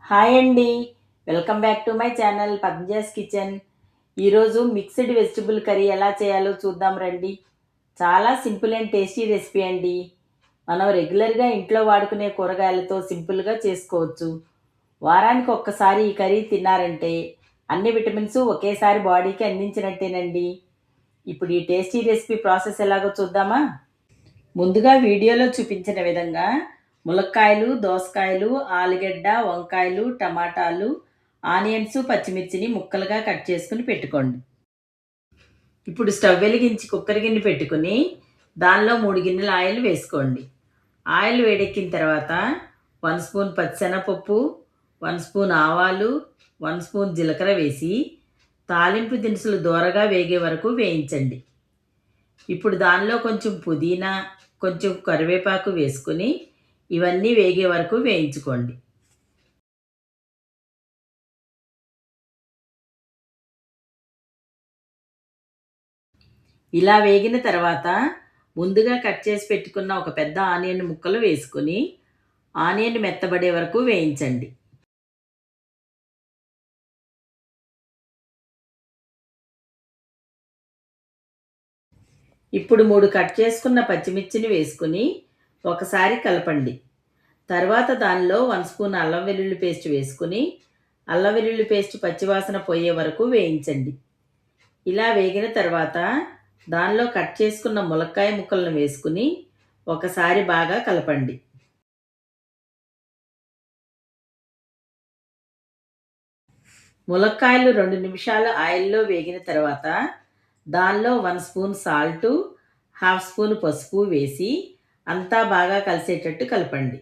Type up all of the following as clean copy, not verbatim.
Hi అండి, welcome back to my channel Padmaja's kitchen. ఈరోజు mixed vegetable curry ఎలా చేయాలో చూద్దాం రండి. చాలా సింపుల్ అండ్ టేస్టీ రెసిపీ అండి. మనం రెగ్యులర్గా ఇంట్లో వాడుకునే కూరగాయలతో సింపుల్గా చేసుకోవచ్చు. వారానికి ఒక్కసారి ఈ కర్రీ తిన్నారంటే అన్ని విటమిన్స్ ఒకేసారి బాడీకి అందించినట్టేనండి. ఇప్పుడు ఈ టేస్టీ రెసిపీ ప్రాసెస్ ఎలాగో చూద్దామా. ముందుగా వీడియోలో చూపించిన విధంగా ములక్కాయలు, దోసకాయలు, ఆలుగడ్డ, వంకాయలు, టమాటాలు, ఆనియన్స్, పచ్చిమిర్చిని ముక్కలుగా కట్ చేసుకుని పెట్టుకోండి. ఇప్పుడు స్టవ్ వెలిగించి కుక్కర్ గిన్నె పెట్టుకుని దానిలో 3 గిన్నెల ఆయిల్ వేసుకోండి. ఆయిల్ వేడెక్కిన తర్వాత 1 స్పూన్ పచ్చిశనగపప్పు, 1 స్పూన్ ఆవాలు, 1 స్పూన్ జీలకర్ర వేసి తాలింపు దినుసులు దోరగా వేగే వరకు వేయించండి. ఇప్పుడు దానిలో కొంచెం పుదీనా, కొంచెం కరివేపాకు వేసుకుని ఇవన్నీ వేగే వరకు వేయించుకోండి. ఇలా వేగిన తర్వాత ముందుగా కట్ చేసి పెట్టుకున్న ఒక పెద్ద ఆనియన్ ముక్కలు వేసుకుని ఆనియన్ మెత్తబడే వరకు వేయించండి. ఇప్పుడు 3 కట్ చేసుకున్న పచ్చిమిర్చిని వేసుకుని ఒకసారి కలపండి. తర్వాత దానిలో 1 స్పూన్ అల్లం వెల్లుల్లి పేస్ట్ వేసుకుని అల్లం వెల్లుల్లి పేస్ట్ పచ్చివాసన పోయే వరకు వేయించండి. ఇలా వేగిన తర్వాత దానిలో కట్ చేసుకున్న ములక్కాయ ముక్కలను వేసుకుని ఒకసారి బాగా కలపండి. ములక్కాయలు 2 నిమిషాలు ఆయిల్లో వేగిన తర్వాత దానిలో 1 స్పూన్ సాల్టు, 1/2 స్పూన్ పసుపు వేసి అంతా బాగా కలిసేటట్టు కలపండి.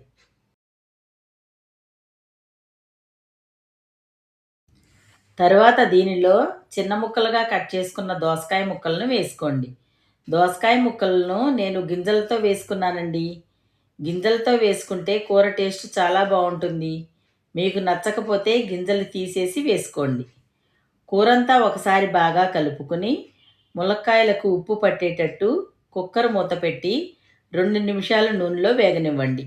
తర్వాత దీనిలో చిన్న ముక్కలుగా కట్ చేసుకున్న దోసకాయ ముక్కలను వేసుకోండి. దోసకాయ ముక్కలను నేను గింజలతో వేసుకున్నానండి. గింజలతో వేసుకుంటే కూర టేస్ట్ చాలా బాగుంటుంది. మీకు నచ్చకపోతే గింజలు తీసేసి వేసుకోండి. కూరంతా ఒకసారి బాగా కలుపుకొని ములక్కాయలకు ఉప్పు పట్టేటట్టు కుక్కర్ మూత పెట్టి 2 నిమిషాలు నూనెలో వేగనివ్వండి.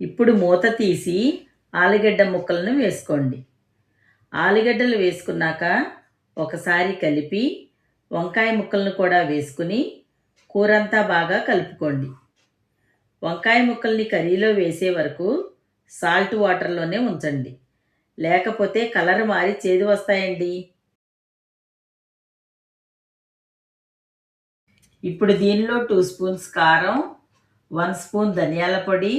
ఇప్పుడు మూత తీసి ఆలుగడ్డ ముక్కలను వేసుకోండి. ఆలుగడ్డలు వేసుకున్నాక ఒకసారి కలిపి వంకాయ ముక్కలను కూడా వేసుకుని కూరంతా బాగా కలుపుకోండి. వంకాయ ముక్కల్ని కర్రీలో వేసే వరకు సాల్ట్ వాటర్లోనే ఉంచండి, లేకపోతే కలర్ మారి చేదు వస్తాయండి. ఇప్పుడు దీనిలో 2 స్పూన్స్ కారం, 1 స్పూన్ ధనియాల పొడి,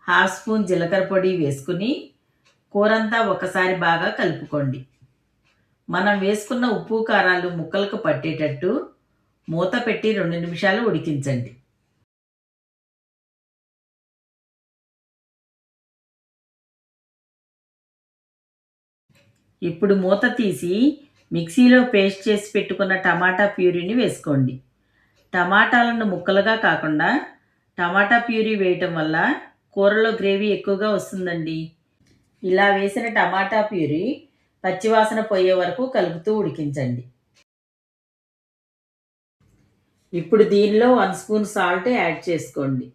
1/2 స్పూన్ జీలకర్ర పొడి వేసుకుని కూరంతా ఒకసారి బాగా కలుపుకోండి. మనం వేసుకున్న ఉప్పు కారాలు ముక్కలకు పట్టేటట్టు మూత పెట్టి 2 నిమిషాలు ఉడికించండి. ఇప్పుడు మూత తీసి మిక్సీలో పేస్ట్ చేసి పెట్టుకున్న టమాటా ప్యూరీని వేసుకోండి. టమాటాలను ముక్కలుగా కాకుండా టమాటా ప్యూరీ వేయటం వల్ల కూరలో గ్రేవీ ఎక్కువగా వస్తుందండి. ఇలా వేసిన టమాటా ప్యూరీ పచ్చివాసన పోయే వరకు కలుపుతూ ఉడికించండి. ఇప్పుడు దీనిలో 1 స్పూన్ సాల్ట్ యాడ్ చేసుకోండి.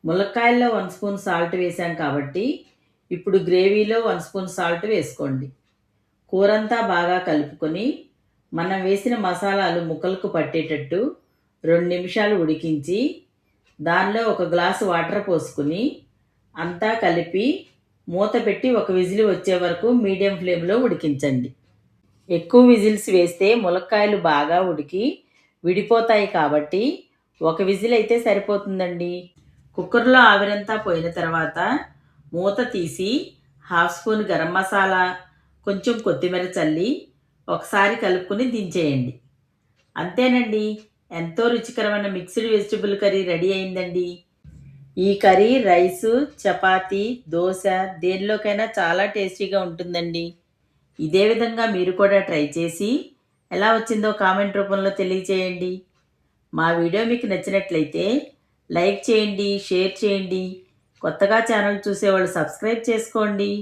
ములక్కాయల్లో 1 స్పూన్ సాల్ట్ వేసాం కాబట్టి ఇప్పుడు గ్రేవీలో 1 స్పూన్ సాల్ట్ వేసుకోండి. కూరంతా బాగా కలుపుకొని మనం వేసిన మసాలాలు ముక్కలకు పట్టేటట్టు 2 నిమిషాలు ఉడికించి దానిలో 1 గ్లాసు వాటర్ పోసుకుని అంతా కలిపి మూత పెట్టి 1 విజిల్ వచ్చే వరకు మీడియం ఫ్లేమ్లో ఉడికించండి. ఎక్కువ విజిల్స్ వేస్తే ములక్కాయలు బాగా ఉడికి విడిపోతాయి కాబట్టి 1 విజిల్ అయితే సరిపోతుందండి. కుక్కర్లో ఆవిరంతా పోయిన తర్వాత మూత తీసి 1/2 స్పూన్ గరం మసాలా, కొంచెం కొత్తిమీర చల్లి ఒకసారి కలుపుకొని దించేయండి. అంతేనండి, ఎంతో రుచికరమైన మిక్స్డ్ వెజిటబుల్ కర్రీ రెడీ అయిందండి. ఈ కర్రీ రైసు, చపాతీ, దోశ దేనిలోకైనా చాలా టేస్టీగా ఉంటుందండి. ఇదే విధంగా మీరు కూడా ట్రై చేసి ఎలా వచ్చిందో కామెంట్ రూపంలో తెలియచేయండి. మా వీడియో మీకు నచ్చినట్లయితే లైక్ చేయండి, షేర్ చేయండి. కొత్తగా ఛానల్ చూసేవాళ్ళు సబ్స్క్రైబ్ చేసుకోండి.